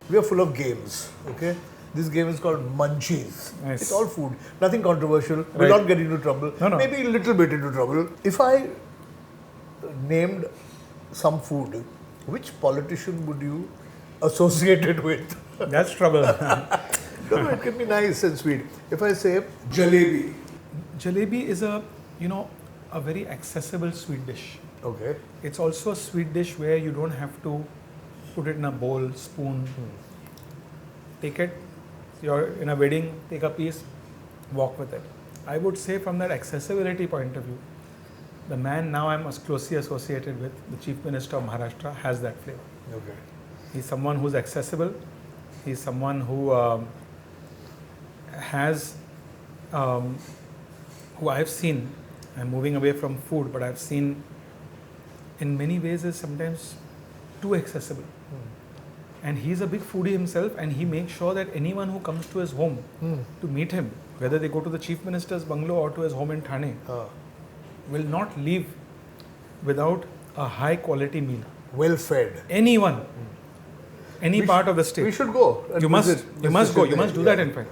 we are full of games. Okay, this game is called Munchies. Nice. It's all food, nothing controversial. Will Right. not get into trouble. No. Maybe a little bit into trouble. If I named some food, which politician would you associate it with? That's trouble. No, it can be nice and sweet. If I say jalebi, Jalebi is a very accessible sweet dish. okay, It's also a sweet dish where you don't have to put it in a bowl, spoon. Take it, you're in a wedding, take a piece, walk with it. I would say from that accessibility point of view, the man now I'm closely associated with, the Chief Minister of Maharashtra, has that flavor. okay. He's someone who's accessible. He's someone who who I've seen, I'm moving away from food, but I've seen in many ways is sometimes too accessible. And he's a big foodie himself, and he makes sure that anyone who comes to his home to meet him, whether they go to the Chief Minister's bungalow or to his home in Thane, will not leave without a high quality meal. Well fed. Anyone, any part of the state. We should go. And You must visit go. Mr. You must do Chennai. that, in fact.